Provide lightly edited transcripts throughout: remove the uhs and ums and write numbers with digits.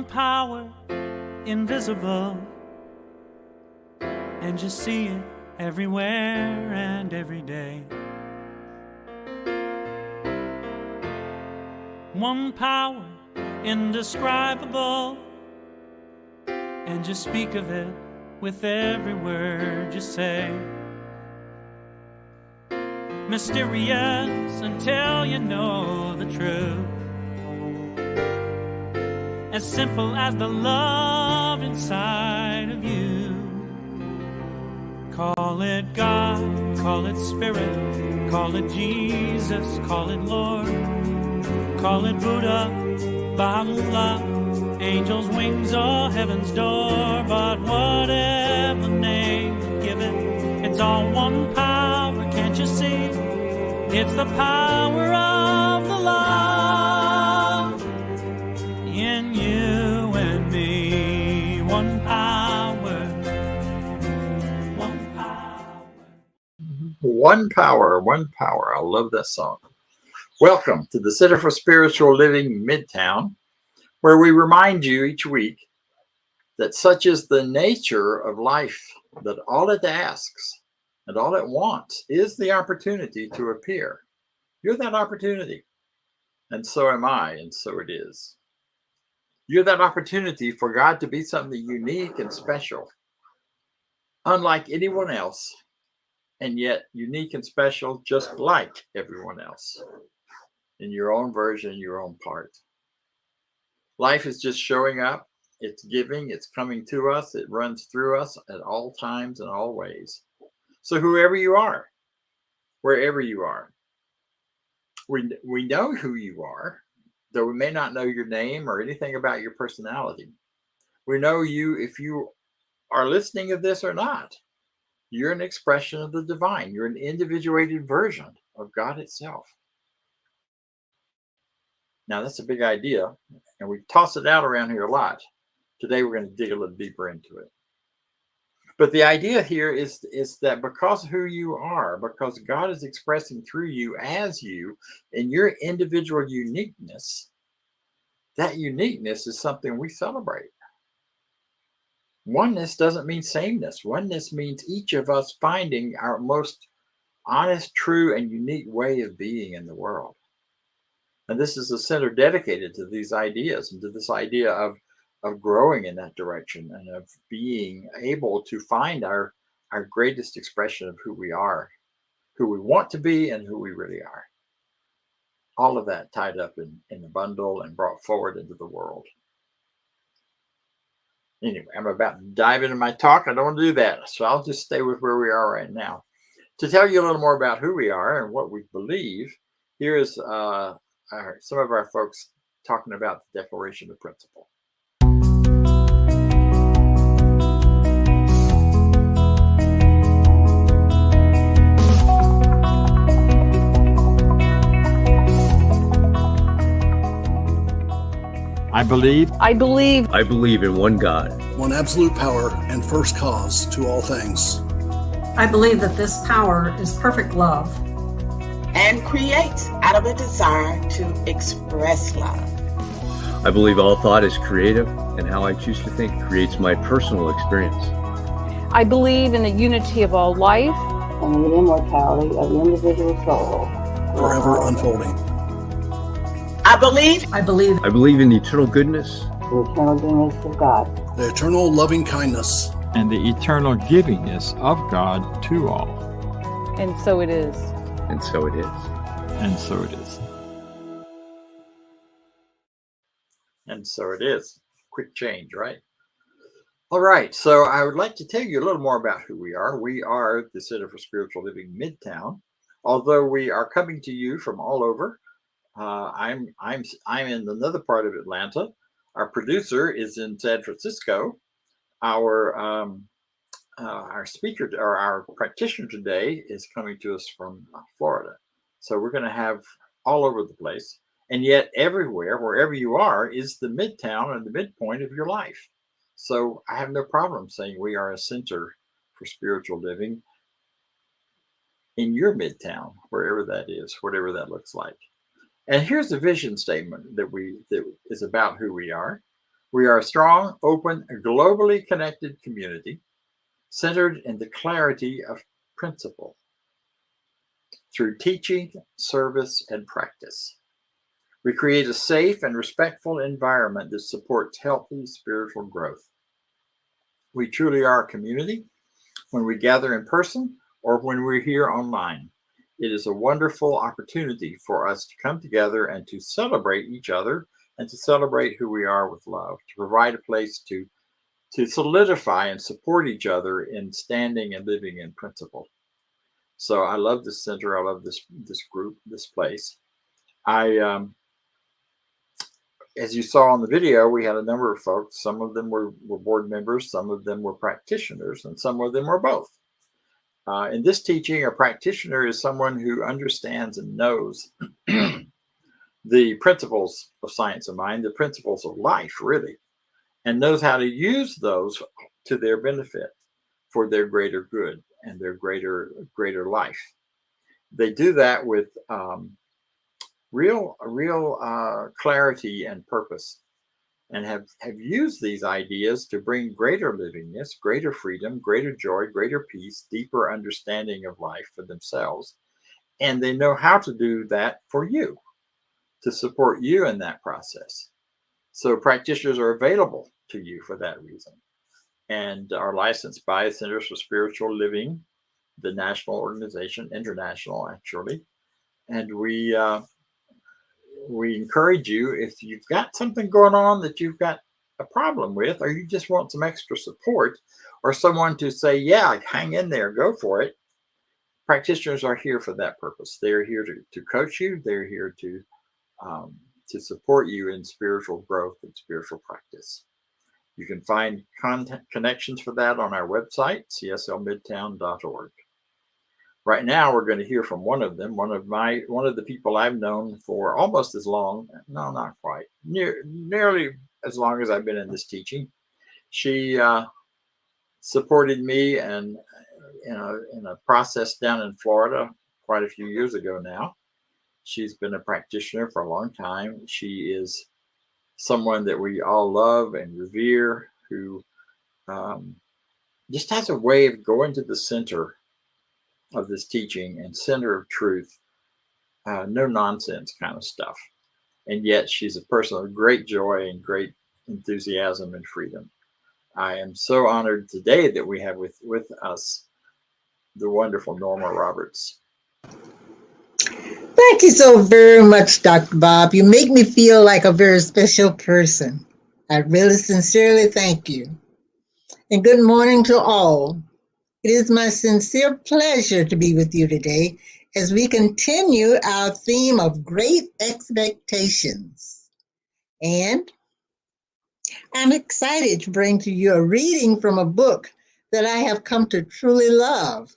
power invisible, and you see it everywhere and every day. One power indescribable, and you speak of it with every word you say. Mysterious until you know the truth, as simple as the love inside of you. Call it God, call it Spirit, call it Jesus, call it Lord, call it Buddha, Baha'u'llah, angels' wings or heaven's door. But whatever name you give it, it's all one power, can't you see? It's the power of the love in you and me. One power, one power. One power, one power. I love that song. Welcome to the Center for Spiritual Living Midtown, where we remind you each week that such is the nature of life, that all it asks and all it wants is the opportunity to appear. You're that opportunity, and so am I, and so it is. You're that opportunity for God to be something unique and special, unlike anyone else, and yet unique and special just like everyone else, in your own version, your own part. Life is just showing up, it's giving, it's coming to us, it runs through us at all times and all ways. So whoever you are, wherever you are, we know who you are, though we may not know your name or anything about your personality. We know you if you are listening to this or not. You're an expression of the divine. You're an individuated version of God itself. Now, that's a big idea, and we toss it out around here a lot. Today, we're going to dig a little deeper into it. But the idea here is that because of who you are, because God is expressing through you as you in your individual uniqueness, that uniqueness is something we celebrate. Oneness doesn't mean sameness. Oneness means each of us finding our most honest, true, and unique way of being in the world. And this is a center dedicated to these ideas and to this idea of growing in that direction and of being able to find our greatest expression of who we are, who we want to be, and who we really are. All of that tied up in a bundle and brought forward into the world. Anyway, I'm about to dive into my talk. I don't want to do that, so I'll just stay with where we are right now. To tell you a little more about who we are and what we believe, here is some of our folks talking about the Declaration of Principle. I believe in one God, one absolute power and first cause to all things. I believe that this power is perfect love and creates out of a desire to express love. I believe all thought is creative, and how I choose to think creates my personal experience. I believe in the unity of all life and the immortality of the individual soul, forever unfolding. I believe in the eternal goodness, the eternal goodness of God, the eternal loving kindness, and the eternal givingness of God to all. And so it is. And so it is. And so it is. And so it is. Quick change, right? All right. So I would like to tell you a little more about who we are. We are the Center for Spiritual Living Midtown. Although we are coming to you from all over, I'm in another part of Atlanta. Our producer is in San Francisco. Our speaker or our practitioner today is coming to us from Florida. So we're going to have all over the place, and yet everywhere, wherever you are, is the midtown and the midpoint of your life. So I have no problem saying we are a center for spiritual living in your midtown, wherever that is, whatever that looks like. And here's the vision statement that is about who we are. We are a strong, open, globally connected community centered in the clarity of principle through teaching, service, and practice. We create a safe and respectful environment that supports healthy spiritual growth. We truly are a community when we gather in person or when we're here online. It is a wonderful opportunity for us to come together and to celebrate each other and to celebrate who we are with love, to provide a place to solidify and support each other in standing and living in principle. So I love this center. I love this group, this place. As you saw in the video, we had a number of folks. Some of them were board members, some of them were practitioners, and some of them were both. In this teaching, a practitioner is someone who understands and knows the principles of science of mind, the principles of life, really, and knows how to use those to their benefit for their greater good and their greater life. They do that with real clarity and purpose, and have used these ideas to bring greater livingness, greater freedom, greater joy, greater peace, deeper understanding of life for themselves. And they know how to do that for you, to support you in that process. So practitioners are available to you for that reason, and are licensed by the Centers for Spiritual Living, the national organization, international actually. And we encourage you, if you've got something going on that you've got a problem with, or you just want some extra support, or someone to say, yeah, hang in there, go for it. Practitioners are here for that purpose. They're here to coach you. They're here to support you in spiritual growth and spiritual practice. You can find connections for that on our website, cslmidtown.org. Right now, we're going to hear from one of them, one of the people I've known for almost as long, no, not quite, nearly as long as I've been in this teaching. She supported me and in a process down in Florida quite a few years ago now. She's been a practitioner for a long time. She is someone that we all love and revere, who just has a way of going to the center of this teaching and center of truth, no nonsense kind of stuff. And yet she's a person of great joy and great enthusiasm and freedom. I am so honored today that we have with us the wonderful Norma Roberts. Thank you so very much, Dr. Bob. You make me feel like a very special person. I really sincerely thank you. And good morning to all. It is my sincere pleasure to be with you today as we continue our theme of great expectations. And I'm excited to bring to you a reading from a book that I have come to truly love.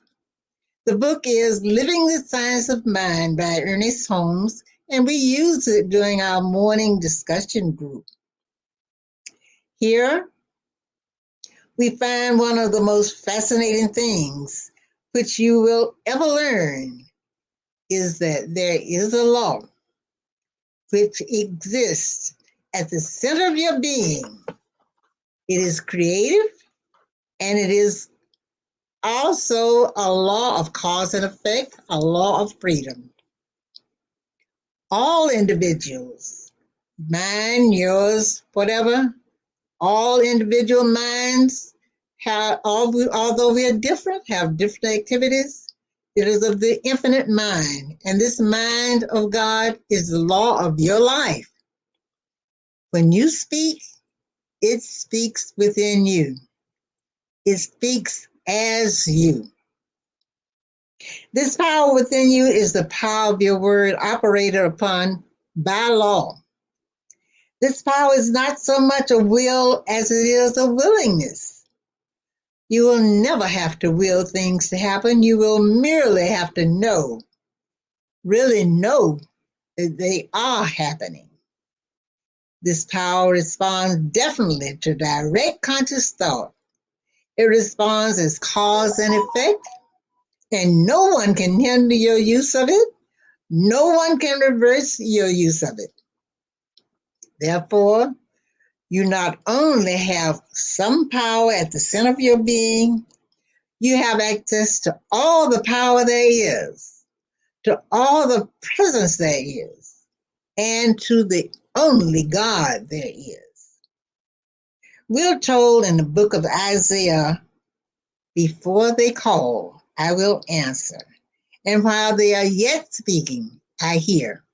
The book is Living the Science of Mind by Ernest Holmes, and we use it during our morning discussion group. Here, we find one of the most fascinating things which you will ever learn is that there is a law which exists at the center of your being. It is creative, and it is also a law of cause and effect, a law of freedom. All individuals, mine, yours, whatever, all individual minds, although we are different, have different activities, it is of the infinite mind. And this mind of God is the law of your life. When you speak, it speaks within you. It speaks as you. This power within you is the power of your word operated upon by law. This power is not so much a will as it is a willingness. You will never have to will things to happen. You will merely have to know, really know that they are happening. This power responds definitely to direct conscious thought. It responds as cause and effect, and no one can hinder your use of it. No one can reverse your use of it. Therefore, You not only have some power at the center of your being, you have access to all the power there is, to all the presence there is, and to the only God there is. We're told in the book of Isaiah, before they call, I will answer. And while they are yet speaking, I hear.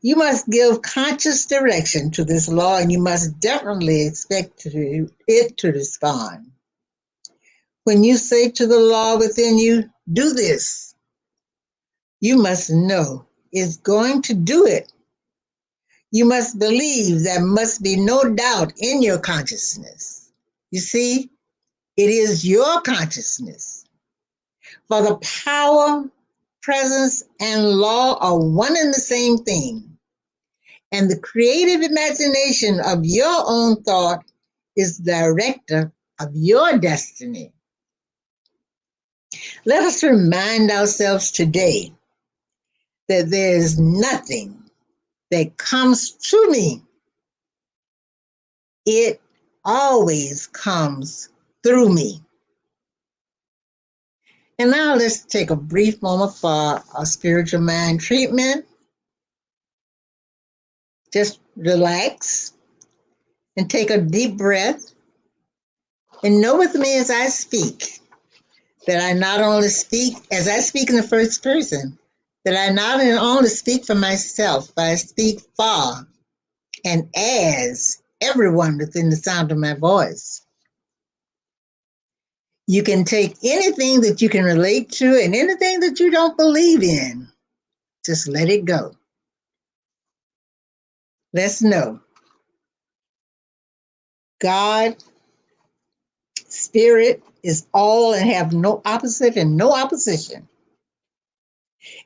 You must give conscious direction to this law, and you must definitely expect it to respond. When you say to the law within you, do this, you must know it's going to do it. You must believe there must be no doubt in your consciousness. You see, it is your consciousness. For the power, presence, and law are one and the same thing. And the creative imagination of your own thought is the director of your destiny. Let us remind ourselves today that there is nothing that comes to me. It always comes through me. And now let's take a brief moment for a spiritual mind treatment. Just relax and take a deep breath. And know with me as I speak that I not only speak, as I speak in the first person, that I not only speak for myself, but I speak for and as everyone within the sound of my voice. You can take anything that you can relate to and anything that you don't believe in. Just let it go. Let's know. God, Spirit is all and have no opposite and no opposition.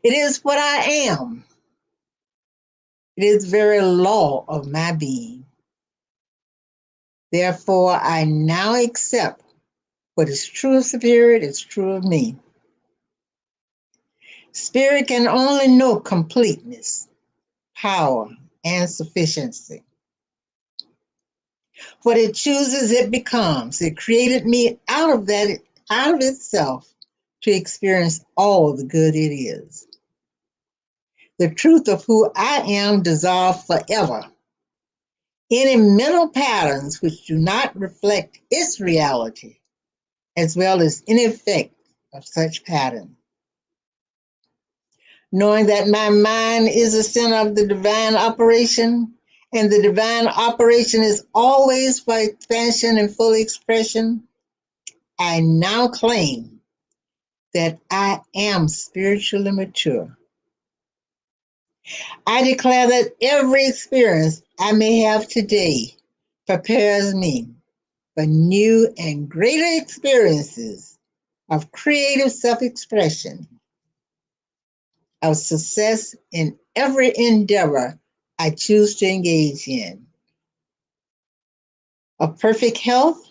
It is what I am. It is the very law of my being. Therefore, I now accept what is true of Spirit is true of me. Spirit can only know completeness, power, and sufficiency. What it chooses, it becomes. It created me out of itself to experience all the good it is. The truth of who I am dissolved forever. Any mental patterns which do not reflect its reality, as well as any effect of such pattern. Knowing that my mind is the center of the divine operation, and the divine operation is always for expansion and full expression, I now claim that I am spiritually mature. I declare that every experience I may have today prepares me for new and greater experiences of creative self-expression, of success in every endeavor I choose to engage in, of perfect health,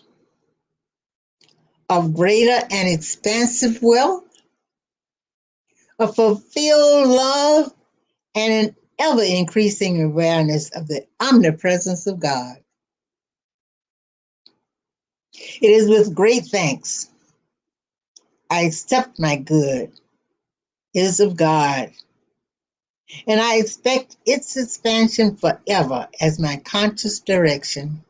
of greater and expansive wealth, of fulfilled love, and an ever-increasing awareness of the omnipresence of God. It is with great thanks I accept my good. It is of God, and I expect its expansion forever as my conscious direction.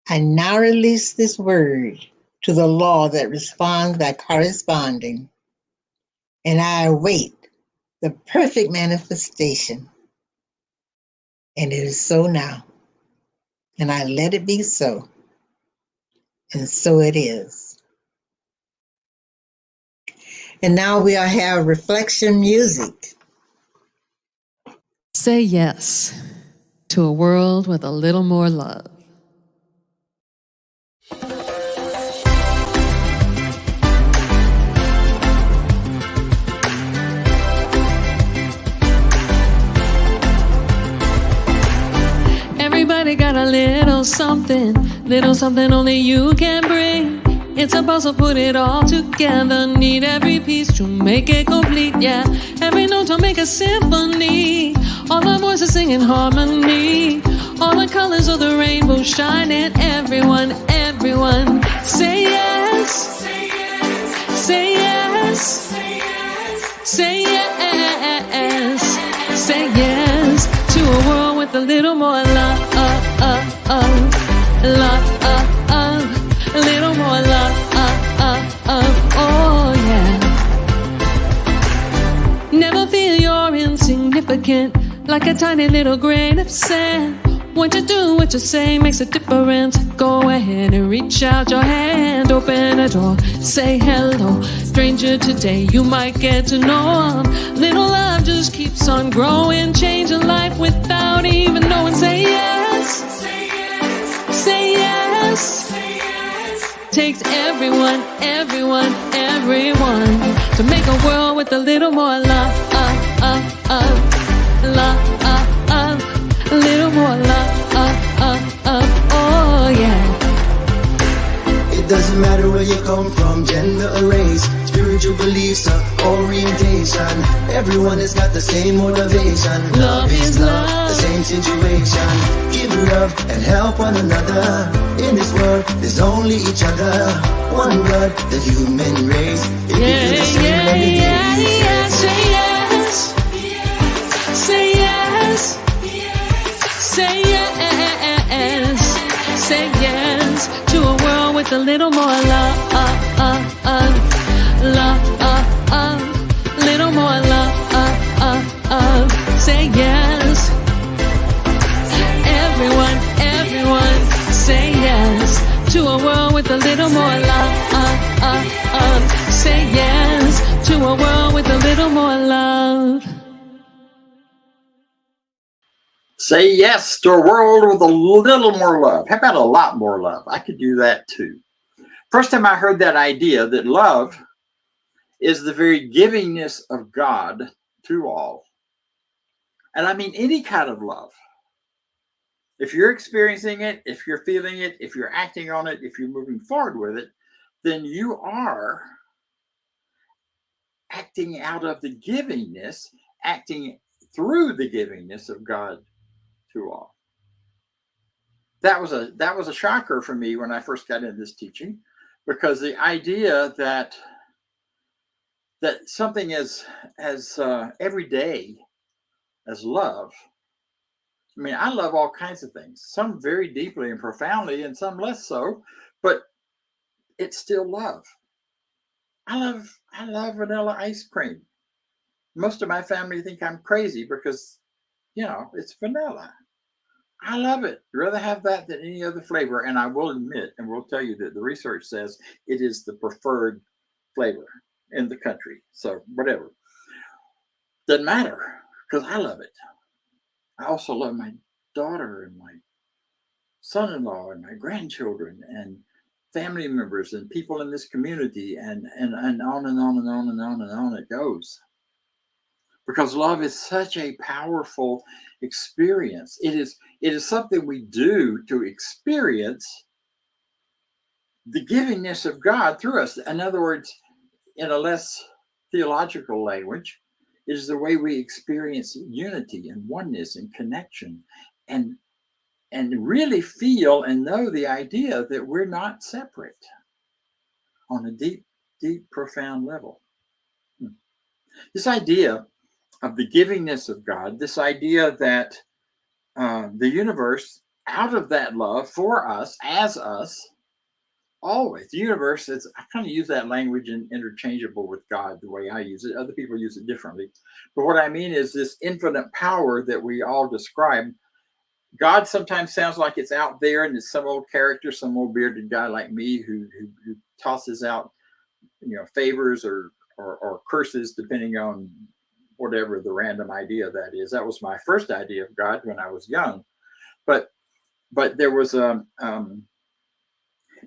I now release this word to the law that responds by corresponding, and I await the perfect manifestation. And it is so now, and I let it be so, and so it is. And now we'll have reflection music. Say yes to a world with a little more love. Everybody got a little something only you can bring. It's a puzzle, put it all together. Need every piece to make it complete, yeah. Every note to make a symphony. All the voices singing harmony. All the colors of the rainbow shining. Everyone, everyone, say yes. Say yes. Say yes. Say yes. Say yes to a world with a little more love. Love. A little more love. Oh yeah. Never feel you're insignificant, like a tiny little grain of sand. What you do, what you say makes a difference. Go ahead and reach out your hand, open a door, say hello. Stranger today, you might get to know 'em. Little love just keeps on growing, changing life without even knowing. Say yes. Say yes. Say yes. Say yes. Takes everyone, everyone, everyone to make a world with a little more love. Love. A little more love. Oh yeah. It doesn't matter where you come from, gender or race, spiritual beliefs or orientation. Everyone has got the same motivation. Love is love, the same situation. Give love and help one another. In this world, there's only each other. One blood, the human race. If you feel the same, let me hear you say yes. Say yes. Say yes. Say yes to a world with a little more love. Little more love. Say yes. Everyone, everyone, say yes to a world with a little more love. Say yes to a world with a little more love. Say yes to a world with a little more love. How about a lot more love? I could do that too. First time I heard that idea that love is the very givingness of God to all. And I mean any kind of love. If you're experiencing it, if you're feeling it, if you're acting on it, if you're moving forward with it, then you are acting out of the givingness, acting through the givingness of God to all. That was a shocker for me when I first got into this teaching, because the idea that something as everyday as love. I mean, I love all kinds of things, some very deeply and profoundly, and some less so, but it's still love. I love vanilla ice cream. Most of my family think I'm crazy because, it's vanilla. I love it. I'd rather have that than any other flavor. And I will admit, and we'll tell you that the research says it is the preferred flavor in the country. So whatever. Doesn't matter, because I love it. I also love my daughter and my son-in-law and my grandchildren and family members and people in this community, and on and on and on and on and on it goes. Because love is such a powerful experience. It is something we do to experience the givingness of God through us. In other words, in a less theological language, it is the way we experience unity and oneness and connection, and really feel and know the idea that we're not separate on a deep, deep, profound level. This idea of the givingness of God, this idea that the universe, out of that love for us, as us, always, the universe is, I kind of use that language interchangeable with God the way I use it. Other people use it differently. But what I mean is this infinite power that we all describe. God sometimes sounds like it's out there and it's some old character, some old bearded guy like me who tosses out, favors or curses depending on whatever the random idea that is. That was my first idea of God when I was young. But there was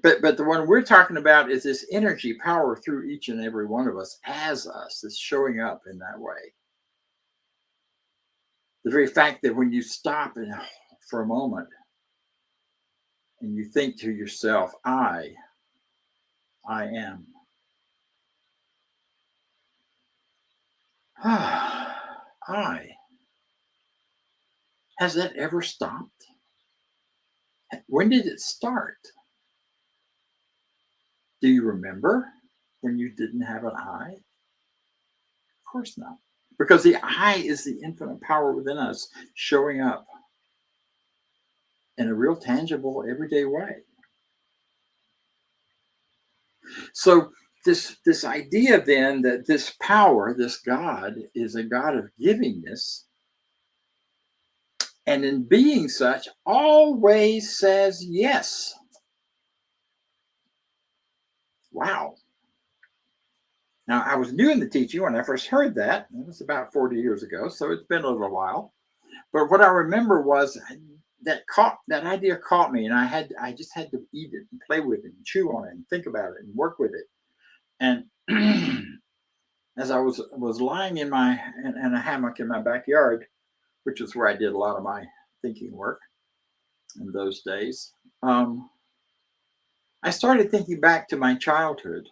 but the one we're talking about is this energy power through each and every one of us as us. It's showing up in that way. The very fact that when you stop for a moment and you think to yourself, I I am. I. Has that ever stopped? When did it start? Do you remember when you didn't have an I? Of course not. Because the I is the infinite power within us showing up in a real tangible, everyday way. So this idea then that this power, this God, is a God of givingness, and in being such, always says yes. Wow. Now, I was new in the teaching when I first heard that. It was about 40 years ago, so it's been a little while. But what I remember was that idea caught me, and I just had to eat it and play with it and chew on it and think about it and work with it. And as I was lying in a hammock in my backyard, which is where I did a lot of my thinking work in those days, I started thinking back to my childhood.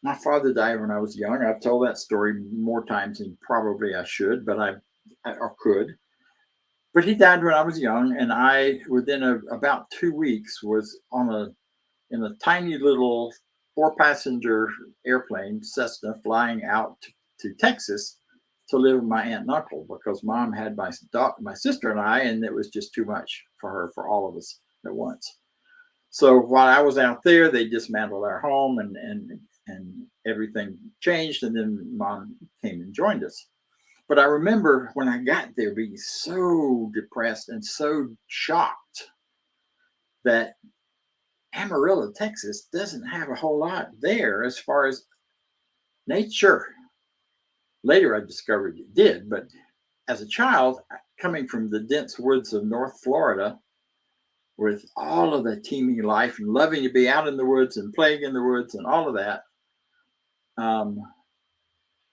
My father died when I was young. I've told that story more times than probably I should, but I could. But he died when I was young, and I, within about 2 weeks, was in a tiny little 4-passenger airplane, Cessna, flying out to Texas to live with my aunt and uncle, because mom had my sister and I, and it was just too much for her, for all of us at once. So while I was out there, they dismantled our home and everything changed, and then mom came and joined us. But I remember when I got there being so depressed and so shocked that Amarillo, Texas doesn't have a whole lot there as far as nature. Later, I discovered it did, but as a child, coming from the dense woods of North Florida, with all of the teeming life and loving to be out in the woods and playing in the woods and all of that,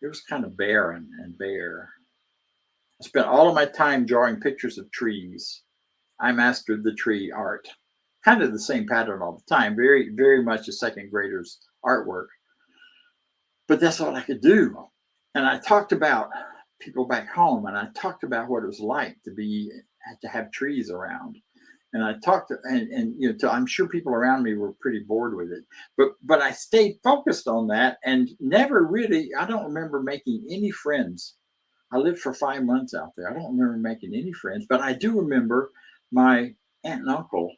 it was kind of barren and bare. I spent all of my time drawing pictures of trees. I mastered the tree art, kind of the same pattern all the time, very, very much a second grader's artwork. But that's all I could do. And I talked about people back home, and I talked about what it was like to have trees around. And I talked I'm sure people around me were pretty bored with it, but I stayed focused on that and never really, I don't remember making any friends. I lived for 5 months out there. I don't remember making any friends, but I do remember my aunt and uncle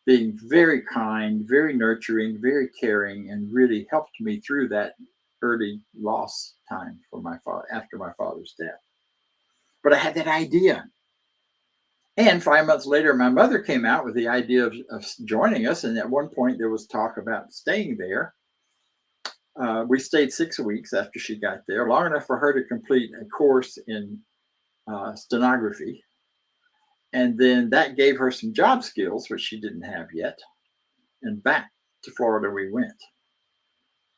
being very kind, very nurturing, very caring, and really helped me through that early loss time for my father after my father's death. But I had that idea. And 5 months later, my mother came out with the idea of joining us. And at one point, there was talk about staying there. We stayed 6 weeks after she got there, long enough for her to complete a course in stenography. And then that gave her some job skills, which she didn't have yet. And back to Florida we went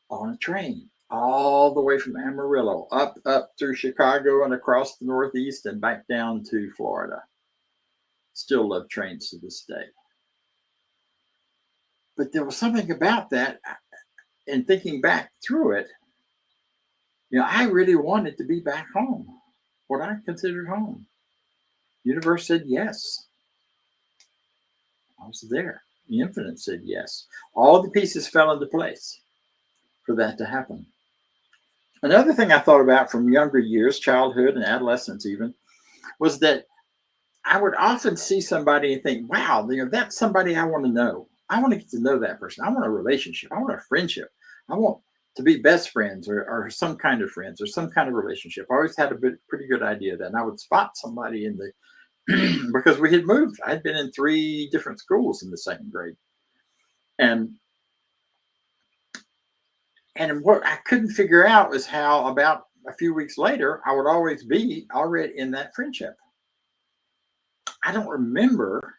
on a train, all the way from Amarillo, up through Chicago and across the Northeast and back down to Florida. Still love trains to this day. But there was something about that, and thinking back through it, I really wanted to be back home, what I considered home. The universe said yes. I was there. The infinite said yes. All the pieces fell into place for that to happen. Another thing I thought about from younger years, childhood and adolescence even, was that I would often see somebody and think, wow, that's somebody I want to know. I want to get to know that person. I want a relationship. I want a friendship. I want to be best friends or some kind of friends or some kind of relationship. I always had a pretty good idea of that. And I would spot somebody in the, because we had moved. I had been in 3 different schools in the 2nd grade. And what I couldn't figure out was how about a few weeks later, I would always be already in that friendship. I don't remember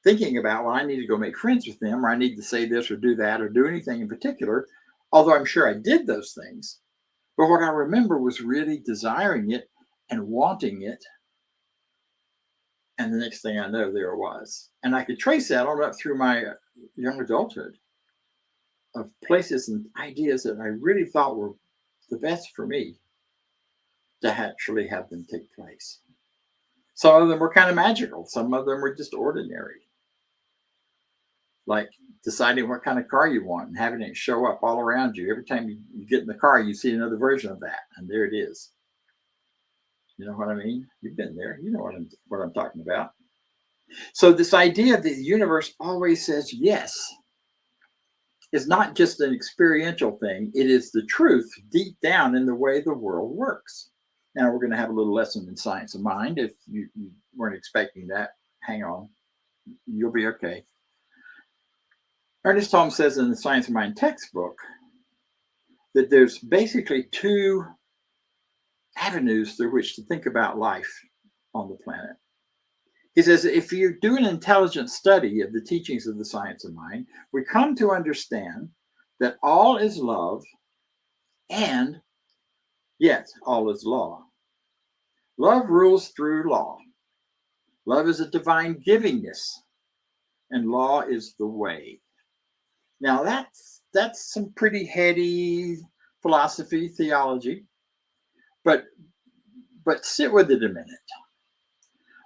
thinking about, well, I need to go make friends with them, or I need to say this or do that or do anything in particular, although I'm sure I did those things. But what I remember was really desiring it and wanting it. And the next thing I know, there it was. And I could trace that all up through my young adulthood. places and ideas that I really thought were the best for me to actually have them take place. Some of them were kind of magical. Some of them were just ordinary. Like deciding what kind of car you want and having it show up all around you. Every time you get in the car, you see another version of that. And there it is. You know what I mean? You've been there. You know what I'm talking about. So this idea that the universe always says yes is not just an experiential thing. It is the truth deep down in the way the world works. Now we're going to have a little lesson in science of mind. If you weren't expecting that, hang on. You'll be okay. Ernest Holmes says in the Science of Mind textbook that there's basically two avenues through which to think about life on the planet. He says, if you do an intelligent study of the teachings of the science of mind, we come to understand that all is love and yet all is law. Love rules through law. Love is a divine givingness, and law is the way. Now that's some pretty heady philosophy, theology, but sit with it a minute.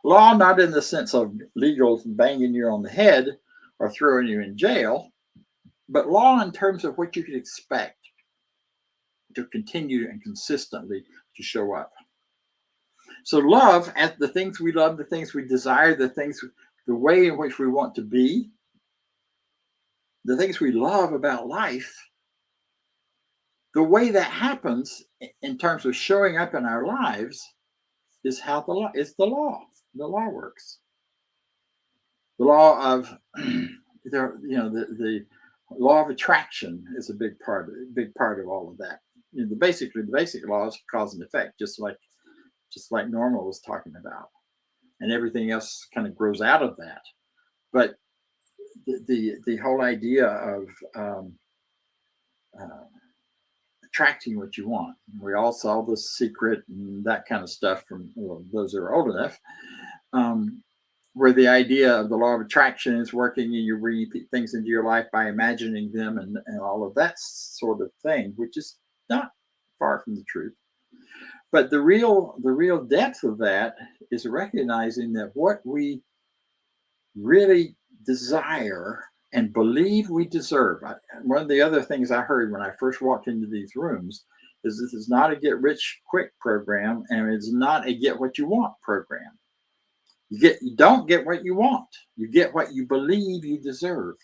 Law, not in the sense of legal banging you on the head or throwing you in jail, but law in terms of what you could expect to continue and consistently to show up. So love, at the things we love, the things we desire, the way in which we want to be, the things we love about life, the way that happens in terms of showing up in our lives is how the law is the law. The law works. The law of the law of attraction is a big part of all of that. You know, the basic law is cause and effect, just like Norma was talking about, and everything else kind of grows out of that. But the whole idea of attracting what you want. We all saw The Secret and that kind of stuff from those who are old enough, where the idea of the law of attraction is working and you bring things into your life by imagining them and all of that sort of thing, which is not far from the truth. But the real depth of that is recognizing that what we really desire and believe we deserve. One of the other things I heard when I first walked into these rooms is this is not a get rich quick program, and it's not a get what you want program. You don't get what you want. You get what you believe you deserve.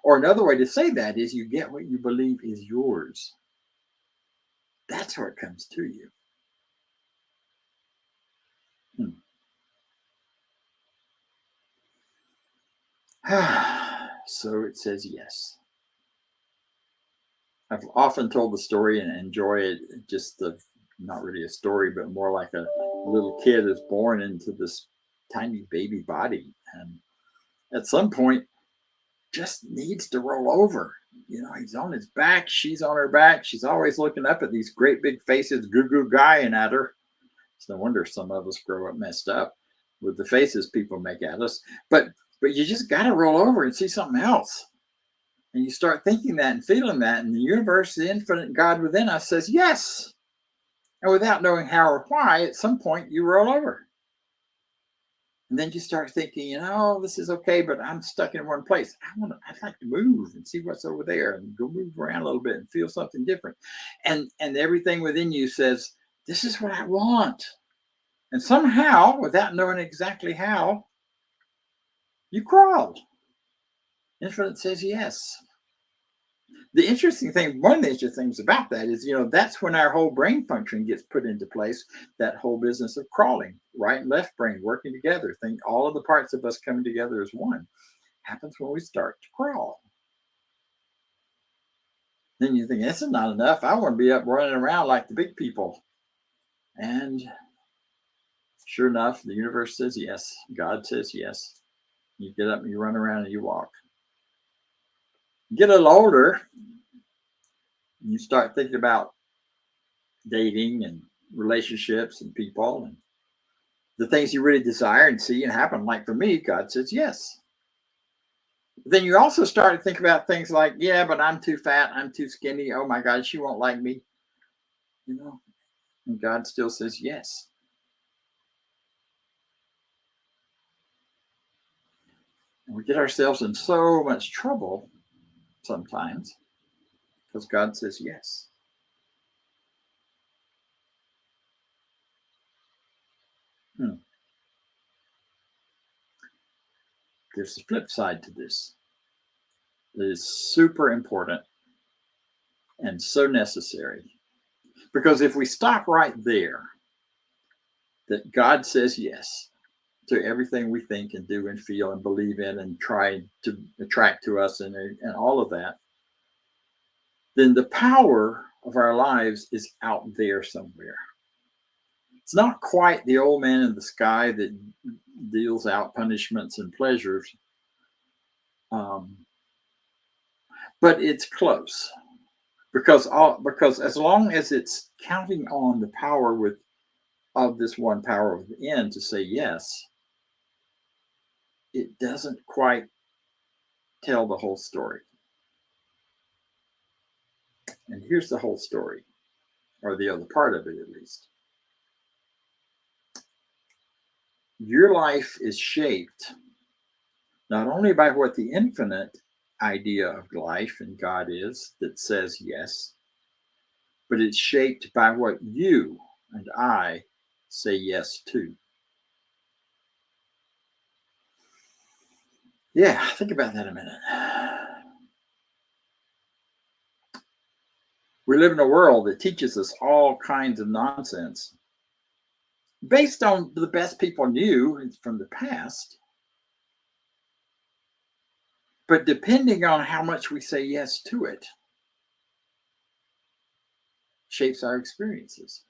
Or another way to say that is you get what you believe is yours. That's where it comes to you. So it says yes. I've often told the story and enjoy it, not really a story, but more like a little kid is born into this tiny baby body, and at some point just needs to roll over. You know, he's on his back, she's on her back. She's always looking up at these great big faces, goo guying at her. It's no wonder some of us grow up messed up with the faces people make at us. But you just got to roll over and see something else. And you start thinking that and feeling that, and the universe, the infinite God within us says yes. And without knowing how or why, at some point you roll over. And then you start thinking, this is okay, but I'm stuck in one place. I'd like to move and see what's over there and go move around a little bit and feel something different. And everything within you says, this is what I want. And somehow, without knowing exactly how, you crawled. Infinite says yes. One of the interesting things about that is, that's when our whole brain function gets put into place, that whole business of crawling, right and left brain working together. All of the parts of us coming together as one happens when we start to crawl. Then you think, this is not enough. I want to be up running around like the big people. And sure enough, the universe says yes. God says yes. You get up and you run around and you walk. You get a little older, you start thinking about dating and relationships and people and the things you really desire and see and happen. Like for me, God says yes. Then you also start to think about things like, yeah, but I'm too fat, I'm too skinny. Oh my God, she won't like me. You know, and God still says yes. And we get ourselves in so much trouble sometimes because God says yes. There's a flip side to this. It is super important and so necessary. Because if we stop right there, that God says yes to everything we think and do and feel and believe in and try to attract to us and all of that, then the power of our lives is out there somewhere. It's not quite the old man in the sky that deals out punishments and pleasures, but it's close. Because as long as it's counting on the power of this one power within to say yes, it doesn't quite tell the whole story. And here's the whole story, or the other part of it at least. Your life is shaped not only by what the infinite idea of life and God is that says yes, but it's shaped by what you and I say yes to. Yeah, think about that a minute. We live in a world that teaches us all kinds of nonsense based on the best people knew from the past. But depending on how much we say yes to it, shapes our experiences.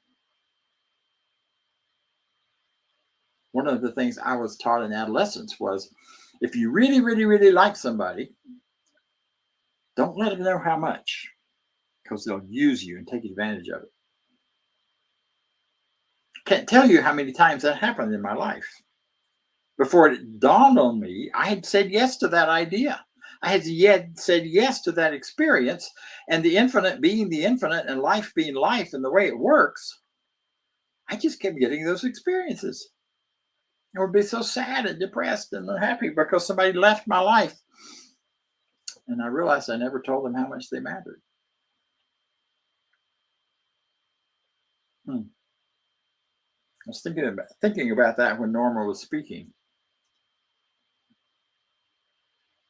One of the things I was taught in adolescence was, if you really, really, really like somebody, don't let them know how much, because they'll use you and take advantage of it. Can't tell you how many times that happened in my life. Before it dawned on me, I had said yes to that idea. I had said yes to that experience, and the infinite being the infinite and life being life and the way it works, I just kept getting those experiences. I would be so sad and depressed and unhappy because somebody left my life. And I realized I never told them how much they mattered. I was thinking about that when Norma was speaking.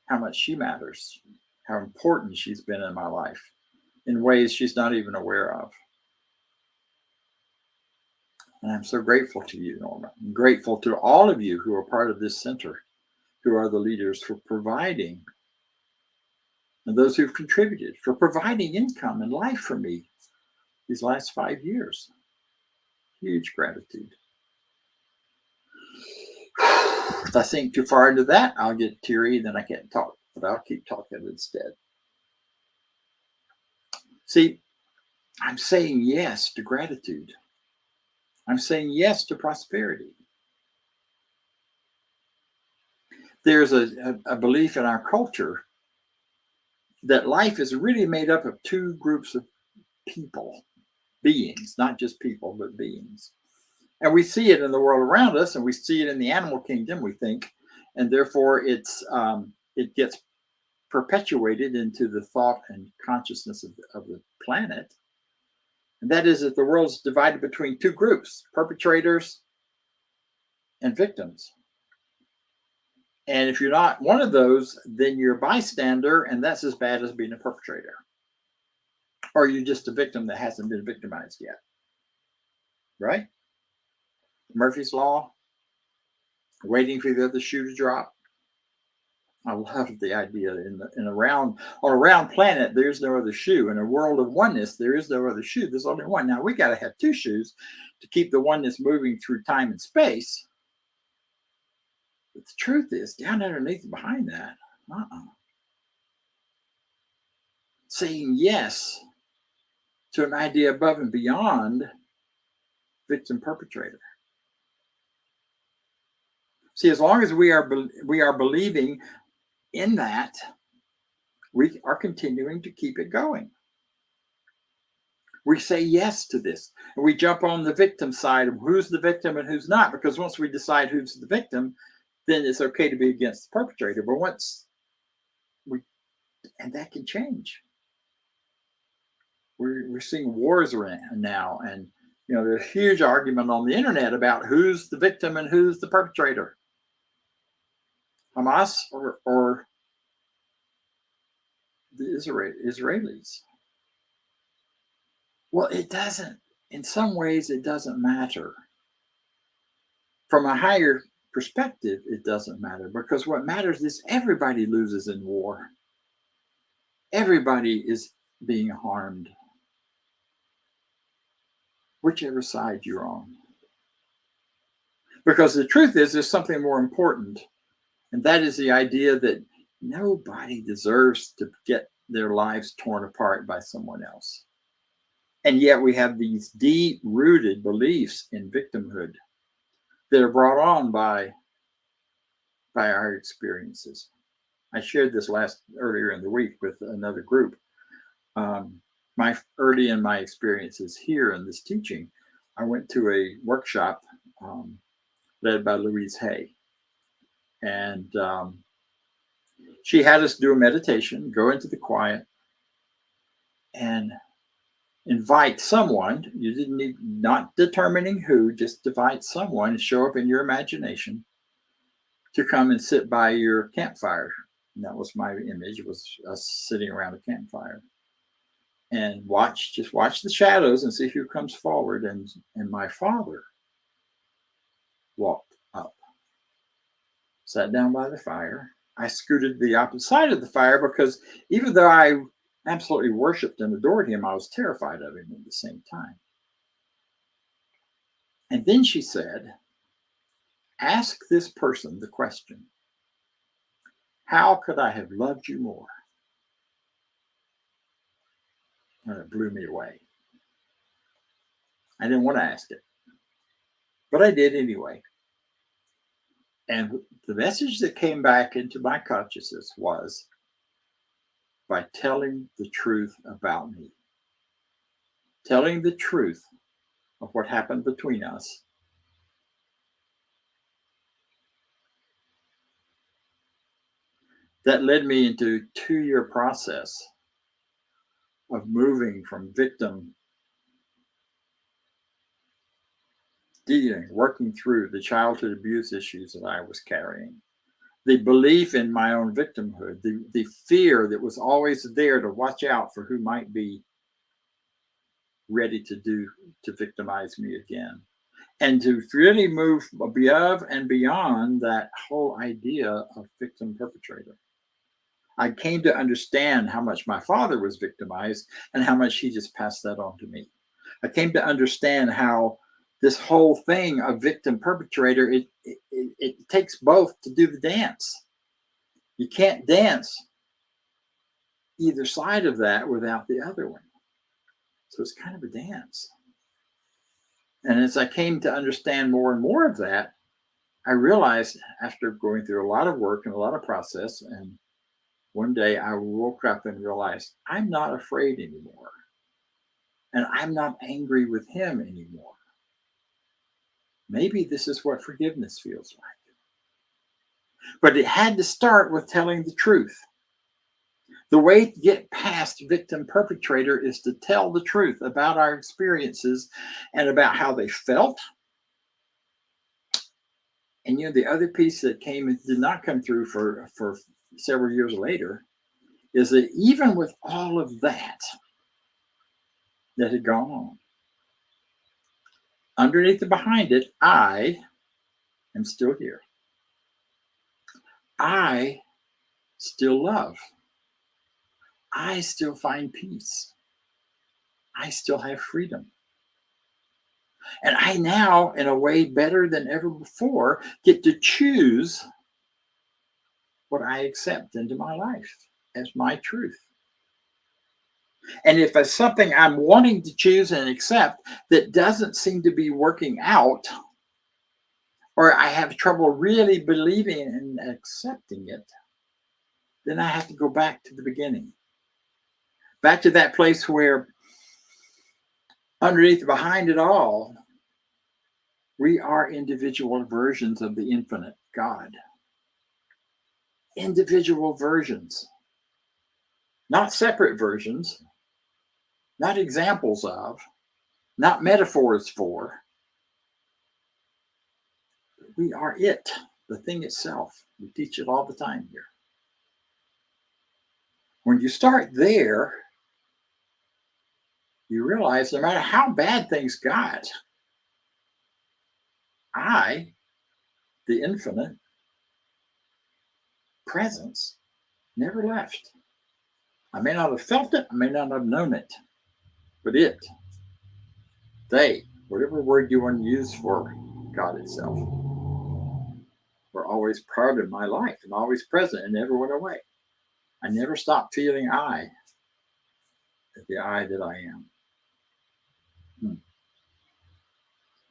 How much she matters, how important she's been in my life in ways she's not even aware of. And I'm so grateful to you, Norma. I'm grateful to all of you who are part of this center, who are the leaders, for providing, and those who've contributed, for providing income and life for me these last 5 years. Huge gratitude. If I sink too far into that, I'll get teary, then I can't talk, but I'll keep talking instead. See, I'm saying yes to gratitude. I'm saying yes to prosperity. There's a belief in our culture that life is really made up of two groups of people, beings, not just people, but beings. And we see it in the world around us, and we see it in the animal kingdom, we think, and therefore it gets perpetuated into the thought and consciousness of the planet. And that is that the world is divided between two groups, perpetrators and victims. And if you're not one of those, then you're a bystander, and that's as bad as being a perpetrator. Or you're just a victim that hasn't been victimized yet. Right? Murphy's Law, waiting for the other shoe to drop. I love the idea on a round planet, there's no other shoe. In a world of oneness, there is no other shoe. There's only one. Now we got to have two shoes to keep the oneness moving through time and space. But the truth is, down underneath behind that, saying yes to an idea above and beyond victim perpetrator. See, as long as we are believing in that, we are continuing to keep it going. We say yes to this, and we jump on the victim side of who's the victim and who's not, because once we decide who's the victim, then it's okay to be against the perpetrator. But and that can change. We're seeing wars around now, and there's a huge argument on the internet about who's the victim and who's the perpetrator, Hamas or the Israelis. Well, it doesn't. In some ways, it doesn't matter. From a higher perspective, it doesn't matter, because what matters is everybody loses in war. Everybody is being harmed, whichever side you're on. Because the truth is, there's something more important, and that is the idea that nobody deserves to get their lives torn apart by someone else. And yet we have these deep-rooted beliefs in victimhood that are brought on by our experiences. I shared this earlier in the week with another group. Early in my experiences here in this teaching, I went to a workshop led by Louise Hay. And she had us do a meditation, go into the quiet, and invite someone. You didn't need, not determining who, just invite someone and show up in your imagination to come and sit by your campfire. And that was my image. It was us sitting around a campfire and just watch the shadows and see who comes forward. And my father walked up, sat down by the fire. I scooted to the opposite side of the fire because even though I absolutely worshipped and adored him, I was terrified of him at the same time. And then she said, ask this person the question, how could I have loved you more? And it blew me away. I didn't want to ask it, but I did anyway. And the message that came back into my consciousness was, by telling the truth about me, telling the truth of what happened between us, that led me into a 2-year process of moving from victim, dealing, working through the childhood abuse issues that I was carrying, the belief in my own victimhood, the fear that was always there to watch out for who might be ready to victimize me again, and to really move above and beyond that whole idea of victim perpetrator. I came to understand how much my father was victimized and how much he just passed that on to me. I came to understand how this whole thing of victim perpetrator, it takes both to do the dance. You can't dance either side of that without the other one. So it's kind of a dance. And as I came to understand more and more of that, I realized after going through a lot of work and a lot of process, and one day I woke up and realized I'm not afraid anymore. And I'm not angry with him anymore. Maybe this is what forgiveness feels like. But it had to start with telling the truth. The way to get past victim perpetrator is to tell the truth about our experiences and about how they felt. And the other piece that did not come through for several years later is that even with all of that had gone on, underneath and behind it, I am still here. I still love. I still find peace. I still have freedom. And I now, in a way better than ever before, get to choose what I accept into my life as my truth. And if it's something I'm wanting to choose and accept that doesn't seem to be working out, or I have trouble really believing and accepting it, then I have to go back to the beginning. Back to that place where underneath, behind it all, we are individual versions of the infinite God. Individual versions. Not separate versions. Not examples of. Not metaphors for. We are it, the thing itself. We teach it all the time here. When you start there, you realize no matter how bad things got, I, the infinite presence, never left. I may not have felt it, I may not have known it, but it, they, whatever word you want to use for God itself, were always part of my life and always present and never went away. I never stopped feeling I, the I that I am.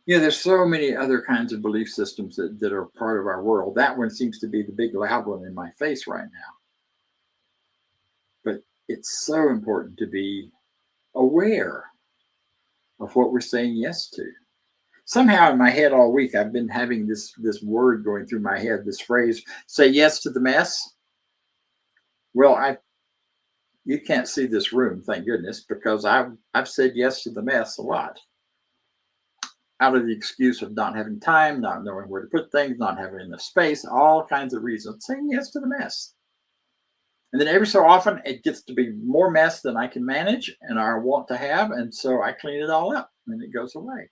There's so many other kinds of belief systems that are part of our world. That one seems to be the big loud one in my face right now. But it's so important to be aware of what we're saying yes to. Somehow in my head all week, I've been having this word going through my head, this phrase, say yes to the mess. Well, you can't see this room, thank goodness, because I've said yes to the mess a lot. Out of the excuse of not having time, not knowing where to put things, not having enough space, all kinds of reasons, saying yes to the mess. And then every so often it gets to be more mess than I can manage and I want to have, and so I clean it all up and it goes away.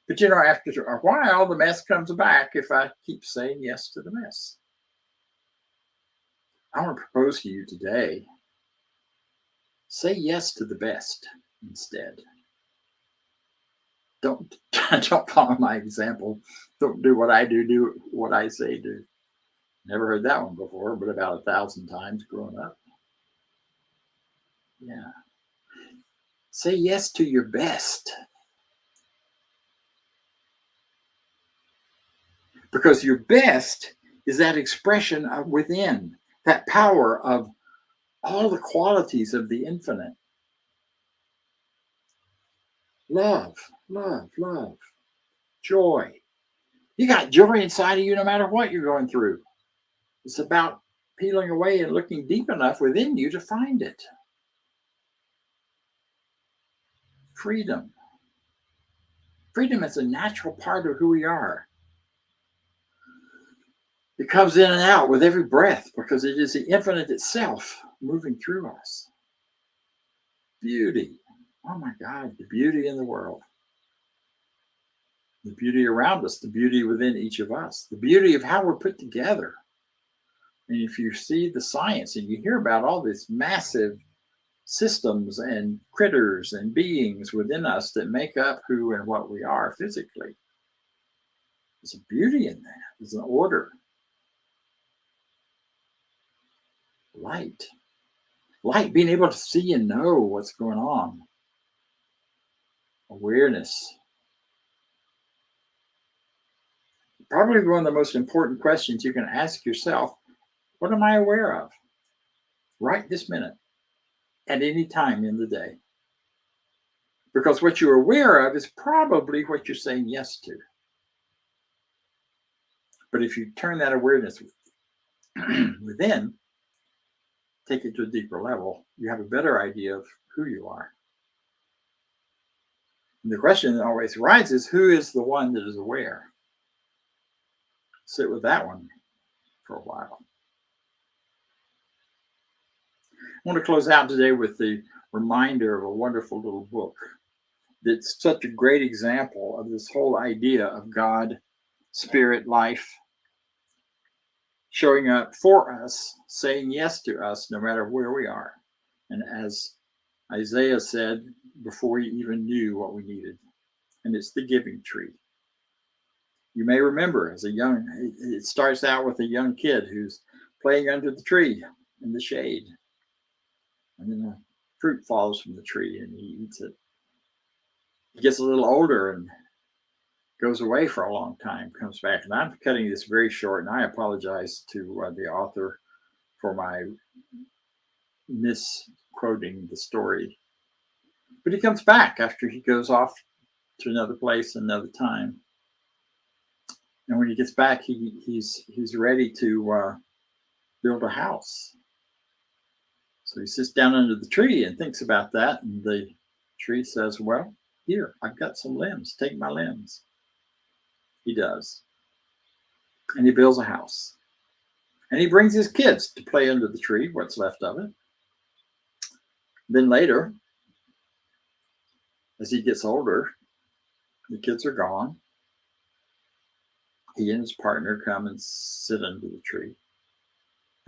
But after a while, the mess comes back if I keep saying yes to the mess. I want to propose to you today, say yes to the best instead. Don't follow my example. Don't do what I do what I say do. Never heard that one before, but about 1,000 times growing up. Yeah. Say yes to your best. Because your best is that expression of within, that power of all the qualities of the infinite. Love, love, love, joy. You got joy inside of you no matter what you're going through. It's about peeling away and looking deep enough within you to find it. Freedom. Freedom is a natural part of who we are. It comes in and out with every breath because it is the infinite itself moving through us. Beauty. Oh my God, the beauty in the world. The beauty around us, the beauty within each of us, the beauty of how we're put together. And if you see the science and you hear about all these massive systems and critters and beings within us that make up who and what we are physically, there's a beauty in that. There's an order. Light. Light, being able to see and know what's going on. Awareness. Probably one of the most important questions you can ask yourself, what am I aware of right this minute, at any time in the day? Because what you're aware of is probably what you're saying yes to. But if you turn that awareness within, take it to a deeper level, you have a better idea of who you are. And the question that always arises, who is the one that is aware? Sit with that one for a while. I want to close out today with the reminder of a wonderful little book that's such a great example of this whole idea of God, spirit, life, showing up for us, saying yes to us no matter where we are. And as Isaiah said, before we even knew what we needed. And it's the giving tree. You may remember it starts out with a young kid who's playing under the tree in the shade. And then the fruit falls from the tree and he eats it. He gets a little older and goes away for a long time, comes back. And I'm cutting this very short, and I apologize to the author for my misquoting the story. But he comes back after he goes off to another place another time. And when he gets back, he's ready to build a house. So he sits down under the tree and thinks about that. And the tree says, well, here, I've got some limbs. Take my limbs. He does. And he builds a house. And he brings his kids to play under the tree, what's left of it. Then later, as he gets older, the kids are gone. He and his partner come and sit under the tree.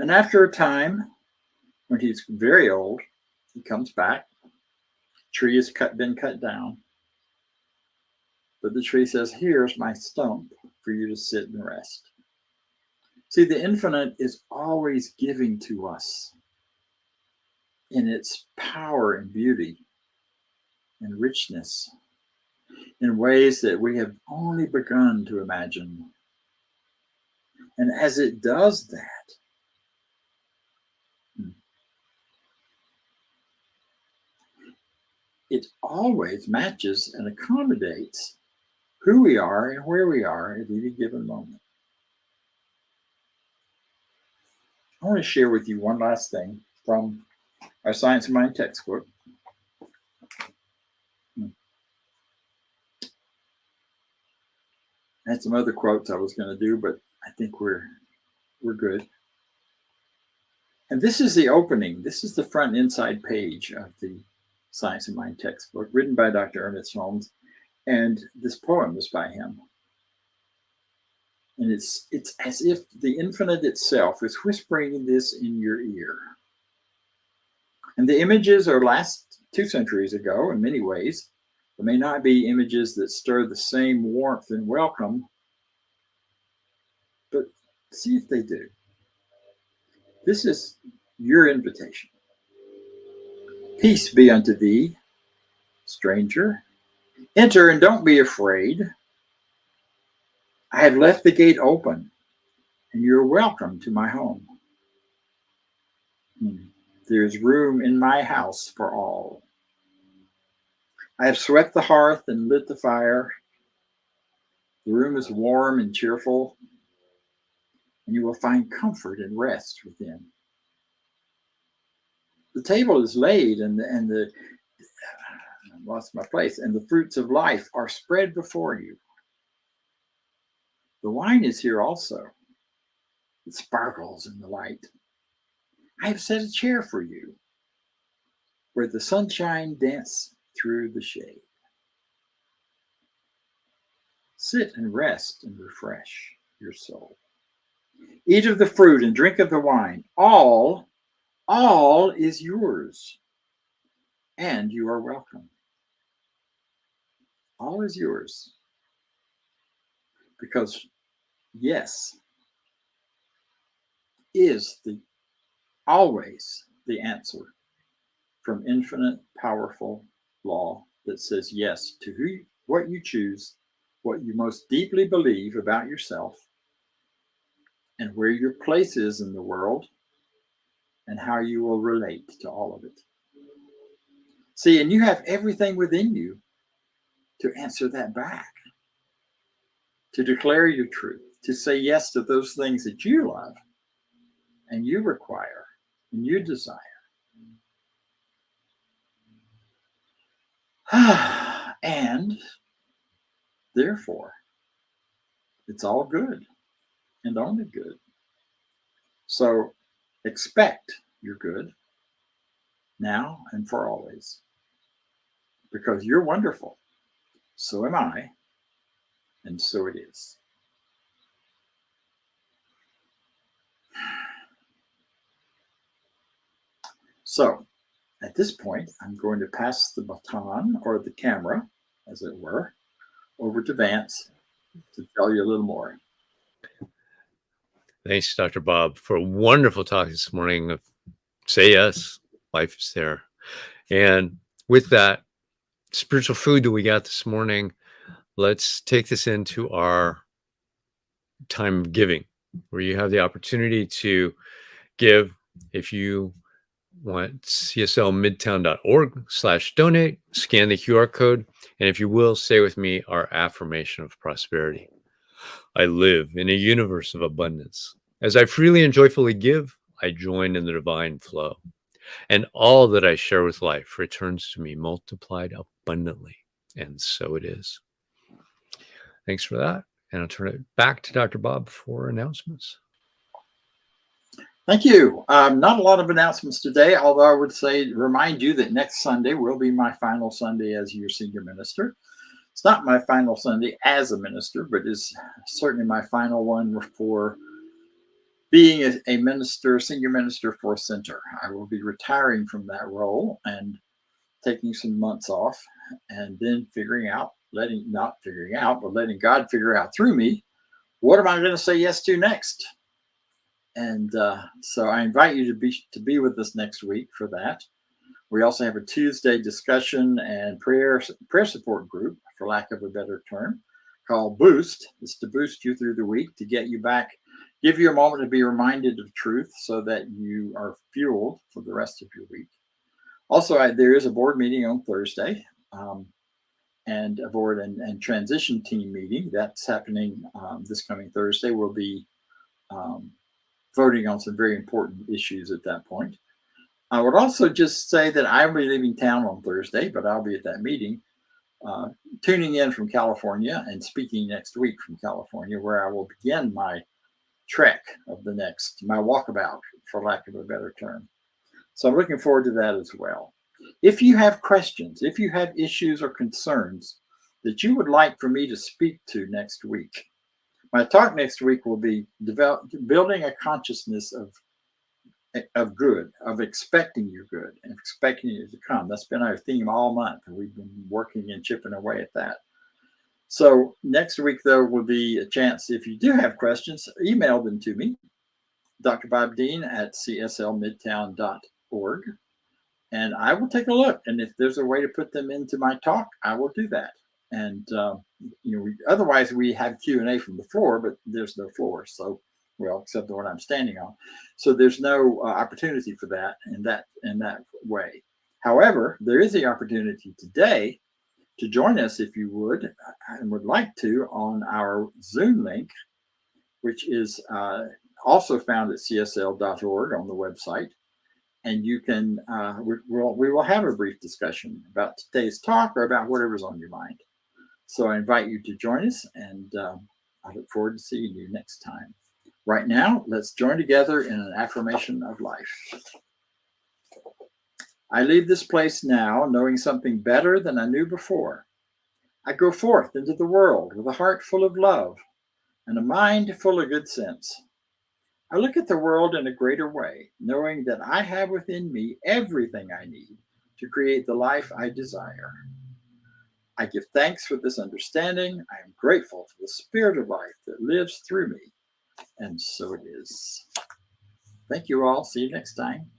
And after a time, when he's very old, he comes back. The tree has been cut down. But the tree says, here's my stump for you to sit and rest. See, the infinite is always giving to us in its power and beauty and richness in ways that we have only begun to imagine. And as it does that, it always matches and accommodates who we are and where we are at any given moment. I want to share with you one last thing from our Science of Mind textbook. I had some other quotes I was going to do, but I think we're good. And this is the opening. This is the front inside page of the Science of Mind textbook, written by Dr. Ernest Holmes. And this poem is by him. And it's as if the infinite itself is whispering this in your ear. And the images are last 2 centuries ago in many ways. There may not be images that stir the same warmth and welcome, but see if they do. This is your invitation. Peace be unto thee, stranger. Enter and don't be afraid. I have left the gate open, and you're welcome to my home. There's room in my house for all. I have swept the hearth and lit the fire. The room is warm and cheerful, and you will find comfort and rest within. The table is laid, and the I lost my place, and the fruits of life are spread before you. The wine is here also. It sparkles in the light. I have set a chair for you where the sunshine dances through the shade. Sit and rest and refresh your soul. Eat of the fruit and drink of the wine. All is yours, and you are welcome. All is yours. Because yes is always the answer from infinite powerful law that says yes to what you choose, what you most deeply believe about yourself, and where your place is in the world, and how you will relate to all of it. See, and you have everything within you to answer that back, to declare your truth, to say yes to those things that you love and you require and you desire. And therefore, it's all good and only good. So expect your good now and for always, because you're wonderful. So am I, and so it is. So at this point, I'm going to pass the baton, or the camera, as it were, over to Vance to tell you a little more. Thanks, Dr. Bob, for a wonderful talk this morning of say yes, life is there. And with that spiritual food that we got this morning, let's take this into our time of giving, where you have the opportunity to give If you want, cslmidtown.org/donate, scan the QR code, and if you will, say with me our affirmation of prosperity. I live in a universe of abundance. As I freely and joyfully give, I join in the divine flow, and all that I share with life returns to me multiplied abundantly, and so it is. Thanks for that, and I'll turn it back to Dr. Bob for announcements. Thank you. Not a lot of announcements today, although I would say remind you that next Sunday will be my final Sunday as your senior minister. It's not my final Sunday as a minister, but is certainly my final one for being a minister, senior minister for Center. I will be retiring from that role and taking some months off, and then letting God figure out through me, what am I going to say yes to next? And so I invite you to be with us next week for that. We also have a Tuesday discussion and prayer support group, for lack of a better term, called Boost. It's to boost you through the week, to get you back, give you a moment to be reminded of truth so that you are fueled for the rest of your week. Also, there is a board meeting on Thursday, and a board and transition team meeting that's happening this coming Thursday. We'll be voting on some very important issues at that point. I would also just say that I'll be leaving town on Thursday, but I'll be at that meeting, tuning in from California and speaking next week from California, where I will begin my trek of my walkabout, for lack of a better term. So I'm looking forward to that as well. If you have questions, if you have issues or concerns that you would like for me to speak to next week, my talk next week will be building a consciousness of good, of expecting your good and expecting it to come. That's been our theme all month, and we've been working and chipping away at that. So next week, though, will be a chance, if you do have questions, email them to me, Dr. Bob Deen at cslmidtown.org, and I will take a look. And if there's a way to put them into my talk, I will do that. And otherwise we have Q&A from the floor, but there's no floor, so except the one I'm standing on. So there's no opportunity for that in that way. However, there is the opportunity today to join us, if you would and would like to, on our Zoom link, which is also found at csl.org on the website. And you can we will have a brief discussion about today's talk or about whatever's on your mind. So I invite you to join us, and I look forward to seeing you next time. Right now, let's join together in an affirmation of life. I leave this place now knowing something better than I knew before. I go forth into the world with a heart full of love and a mind full of good sense. I look at the world in a greater way, knowing that I have within me everything I need to create the life I desire. I give thanks for this understanding. I am grateful for the spirit of life that lives through me. And so it is. Thank you all. See you next time.